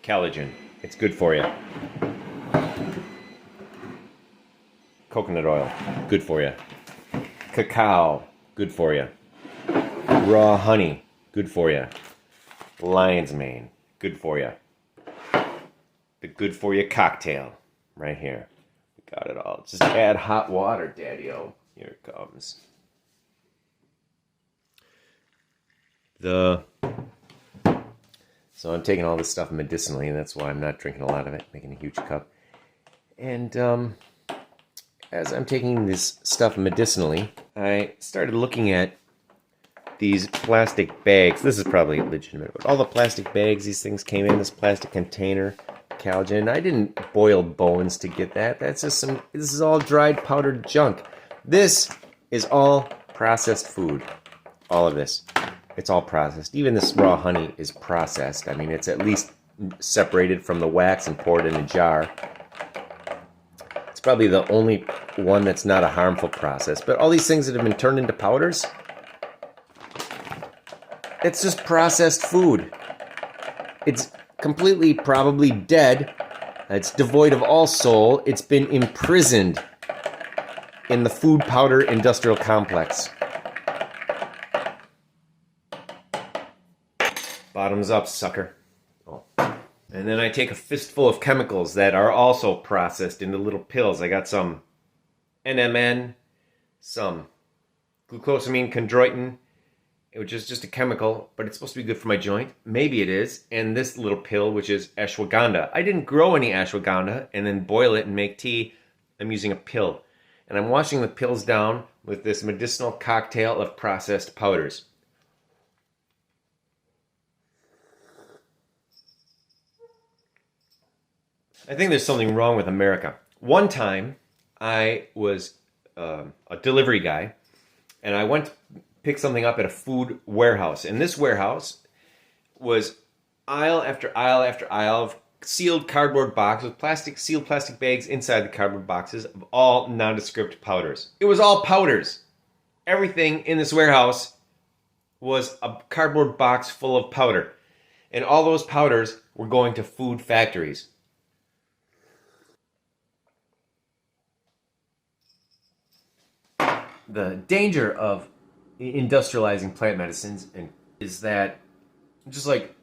Collagen. It's good for you. Coconut oil. Good for you. Cacao. Good for you. Raw honey. Good for you. Lion's mane. Good for you. The good for you cocktail. Right here. We got it all. Just add hot water, Daddy-o. Here it comes. So I'm taking all this stuff medicinally, and that's why I'm not drinking a lot of it, making a huge cup. And as I'm taking this stuff medicinally, I started looking at these plastic bags. This is probably legitimate, but all the plastic bags these things came in, this plastic container, collagen. I didn't boil bones to get that. That's just this is all dried powdered junk. This is all processed food. All of this. It's all processed. Even this raw honey is processed. I mean, it's at least separated from the wax and poured in a jar. It's probably the only one that's not a harmful process. But all these things that have been turned into powders, it's just processed food. It's completely probably dead. It's devoid of all soul. It's been imprisoned in the food powder industrial complex. Bottoms up, sucker. Oh. And then I take a fistful of chemicals that are also processed into little pills. I got some NMN, some glucosamine chondroitin, which is just a chemical, but it's supposed to be good for my joint. Maybe it is. And this little pill, which is ashwagandha. I didn't grow any ashwagandha and then boil it and make tea. I'm using a pill. And I'm washing the pills down with this medicinal cocktail of processed powders. I think there's something wrong with America. One time, I was a delivery guy, and I went to pick something up at a food warehouse. And this warehouse was aisle after aisle after aisle of sealed cardboard boxes with sealed plastic bags inside the cardboard boxes of all nondescript powders. It was all powders. Everything in this warehouse was a cardboard box full of powder. And all those powders were going to food factories. The danger of industrializing plant medicines is that, just like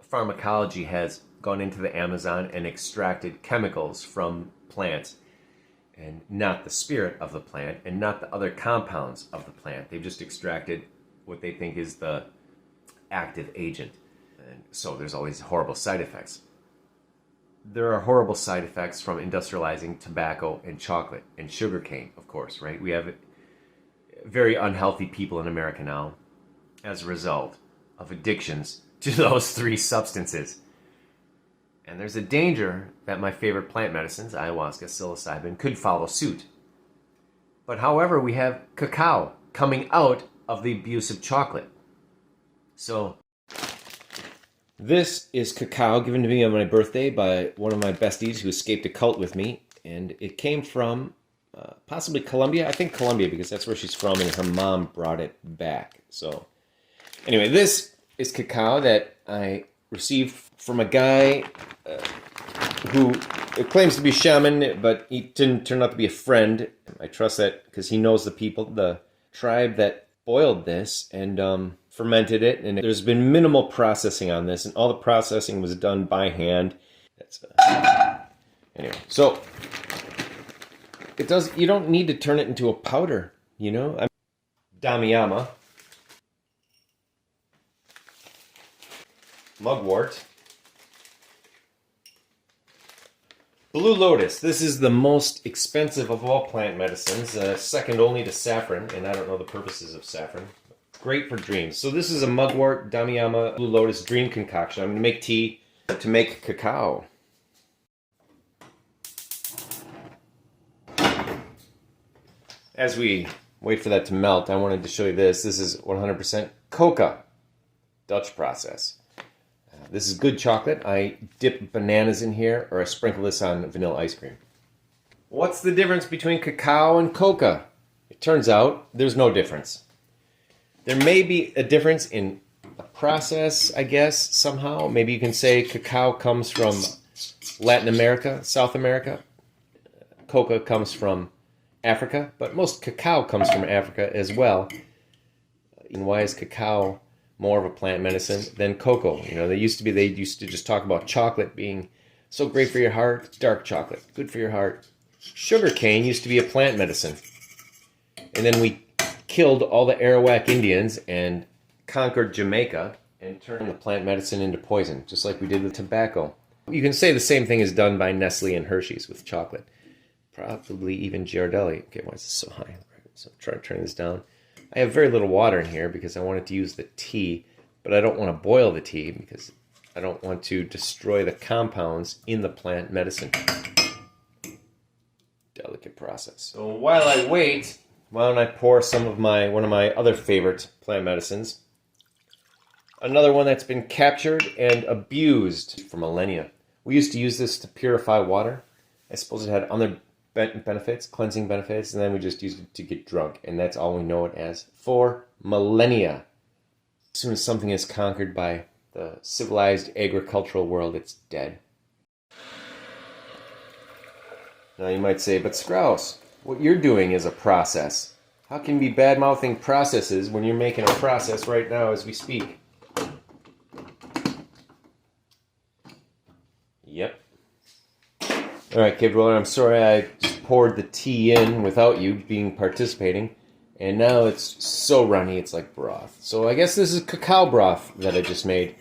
pharmacology has gone into the Amazon and extracted chemicals from plants, and not the spirit of the plant, and not the other compounds of the plant. They've just extracted what they think is the active agent. And so there's always horrible side effects. There are horrible side effects from industrializing tobacco and chocolate and sugarcane, of course, right? We have very unhealthy people in America now as a result of addictions to those three substances. And there's a danger that my favorite plant medicines, ayahuasca, psilocybin, could follow suit. But however, we have cacao coming out of the abuse of chocolate. So this is cacao given to me on my birthday by one of my besties who escaped a cult with me. And it came from possibly Colombia. I think Colombia because that's where she's from and her mom brought it back. So anyway, this is cacao that I received from a guy who claims to be a shaman, but he didn't turn out to be a friend. I trust that because he knows the people, the tribe that boiled this and fermented it, and there's been minimal processing on this, and all the processing was done by hand. That's anyway. So it does. You don't need to turn it into a powder, you know. Damiama, mugwort, blue lotus. This is the most expensive of all plant medicines, second only to saffron, and I don't know the purposes of saffron. Great for dreams. So this is a mugwort, Damiama, blue lotus dream concoction. I'm going to make tea to make cacao. As we wait for that to melt, I wanted to show you this. This is 100% coca, Dutch process. This is good chocolate. I dip bananas in here, or I sprinkle this on vanilla ice cream. What's the difference between cacao and coca? It turns out there's no difference. There may be a difference in the process, I guess, somehow. Maybe you can say cacao comes from Latin America, South America. Coca comes from Africa, but most cacao comes from Africa as well. And why is cacao more of a plant medicine than cocoa? They used to just talk about chocolate being so great for your heart, dark chocolate, good for your heart. Sugar cane used to be a plant medicine. And then we killed all the Arawak Indians and conquered Jamaica and turned the plant medicine into poison, just like we did with tobacco. You can say the same thing is done by Nestle and Hershey's with chocolate. Probably even Ghirardelli. Okay, why is this so high? So I'm trying to turn this down. I have very little water in here because I wanted to use the tea, but I don't want to boil the tea because I don't want to destroy the compounds in the plant medicine. Delicate process. So while I wait, why don't I pour one of my other favorite plant medicines? Another one that's been captured and abused for millennia. We used to use this to purify water. I suppose it had other benefits, cleansing benefits, and then we just used it to get drunk, and that's all we know it as for millennia. As soon as something is conquered by the civilized agricultural world, it's dead. Now you might say, but Scrouse, what you're doing is a process. How can you be bad-mouthing processes when you're making a process right now as we speak? Yep. Alright, Cave Dweller, I'm sorry I just poured the tea in without you participating, and now it's so runny it's like broth. So I guess this is cacao broth that I just made.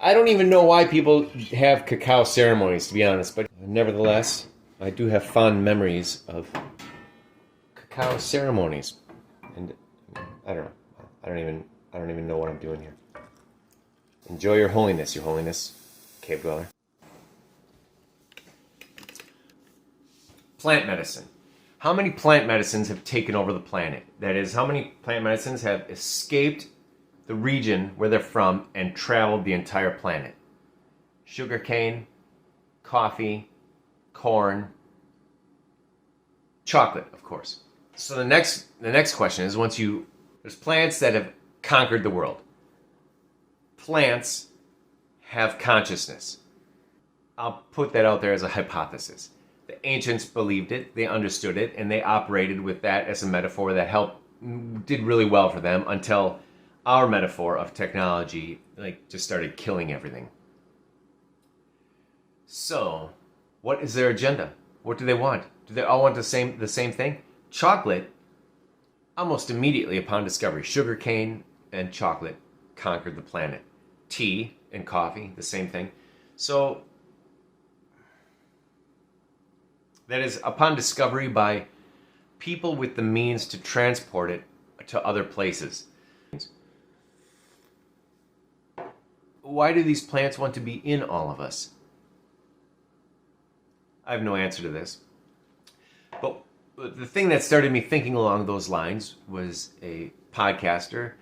I don't even know why people have cacao ceremonies, to be honest, but nevertheless, I do have fond memories of cacao ceremonies. And I don't know. I don't even know what I'm doing here. Enjoy your holiness, Cave Dweller. Plant medicine. How many plant medicines have taken over the planet? That is, how many plant medicines have escaped the region where they're from and traveled the entire planet? Sugarcane, coffee, corn, chocolate, of course. So the next question is, there's plants that have conquered the world. Plants have consciousness. I'll put that out there as a hypothesis. The ancients believed it, they understood it, and they operated with that as a metaphor that did really well for them until our metaphor of technology just started killing everything. So, what is their agenda? What do they want? Do they all want the same thing? Chocolate, almost immediately upon discovery, sugarcane and chocolate conquered the planet. Tea and coffee, the same thing. So, that is upon discovery by people with the means to transport it to other places. Why do these plants want to be in all of us? I have no answer to this. But the thing that started me thinking along those lines was a podcaster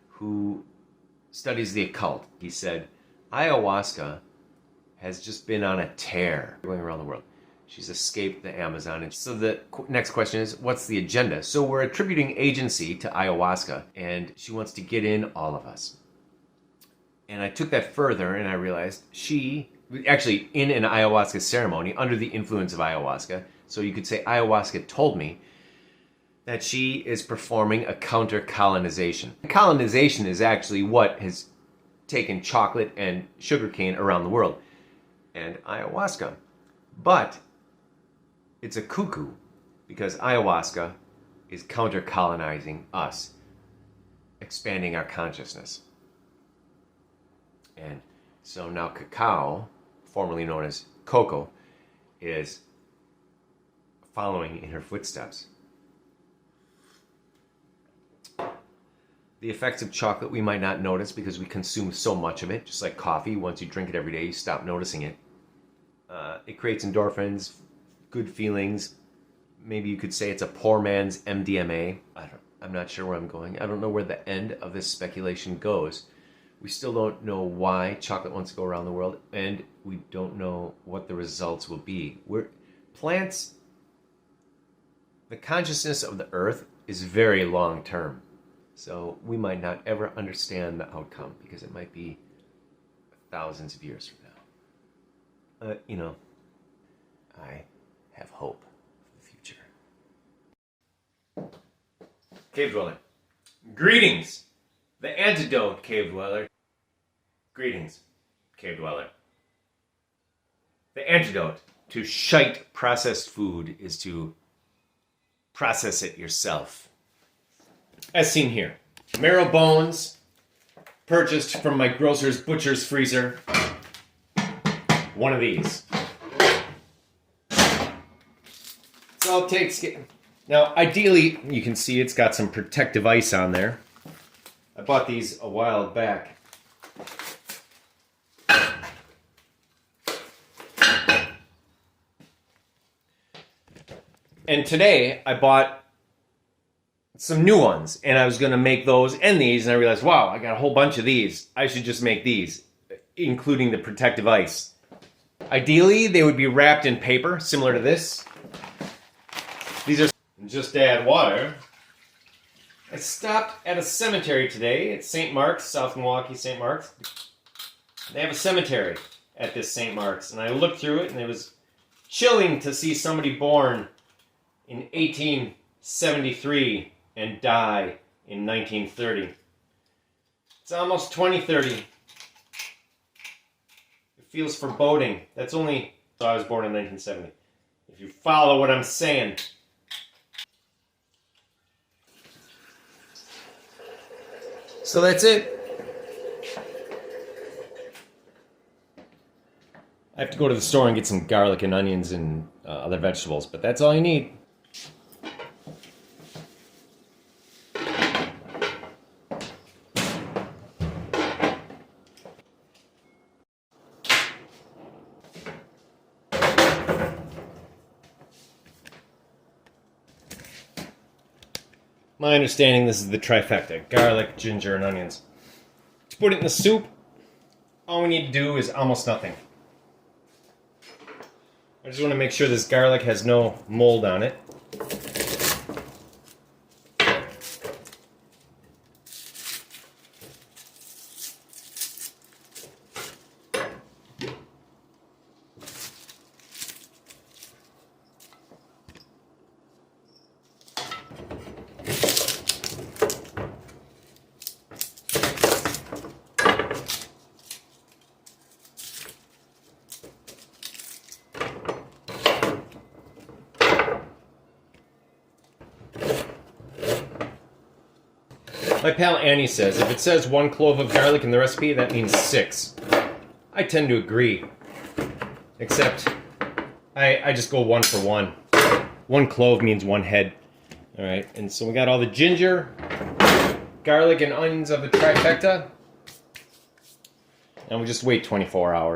who studies the occult. He said, ayahuasca has just been on a tear going around the world. She's escaped the Amazon. And so the next question is, what's the agenda? So we're attributing agency to ayahuasca, and she wants to get in all of us. And I took that further, and I realized she, actually in an ayahuasca ceremony, under the influence of ayahuasca, so you could say ayahuasca told me that she is performing a counter-colonization. Colonization is actually what has taken chocolate and sugarcane around the world, and ayahuasca. But it's a cuckoo, because ayahuasca is counter-colonizing us, expanding our consciousness. And so now cacao, formerly known as cocoa, is following in her footsteps. The effects of chocolate we might not notice because we consume so much of it, just like coffee. Once you drink it every day, you stop noticing it. It creates endorphins, good feelings. Maybe you could say it's a poor man's MDMA. I'm not sure where I'm going. I don't know where the end of this speculation goes. We still don't know why chocolate wants to go around the world, and we don't know what the results will be. The consciousness of the earth is very long term. So we might not ever understand the outcome because it might be thousands of years from now. I have hope for the future. Cave dweller. Greetings! The antidote, cave dweller. Greetings, cave dweller. The antidote to shite processed food is to process it yourself. As seen here, marrow bones purchased from my grocer's butcher's freezer. One of these. That's all it takes. Now, ideally, you can see it's got some protective ice on there. I bought these a while back. And today, I bought some new ones, and I was going to make those and these, and I realized, wow, I got a whole bunch of these. I should just make these, including the protective ice. Ideally, they would be wrapped in paper, similar to this. These are just to add water. I stopped at a cemetery today. It's St. Mark's, South Milwaukee, St. Mark's. They have a cemetery at this St. Mark's, and I looked through it, and it was chilling to see somebody born in 1873 and die in 1930. It's almost 2030. It feels foreboding. That's only... So I was born in 1970. If you follow what I'm saying. So that's it. I have to go to the store and get some garlic and onions and other vegetables, but that's all you need. My understanding, this is the trifecta: garlic, ginger, and onions. To put it in the soup, all we need to do is almost nothing. I just want to make sure this garlic has no mold on it. My pal Annie says, if it says 1 clove of garlic in the recipe, that means 6. I tend to agree. Except, I just go 1 for 1. 1 clove means 1 head. Alright, and so we got all the ginger, garlic, and onions of the trifecta. And we just wait 24 hours.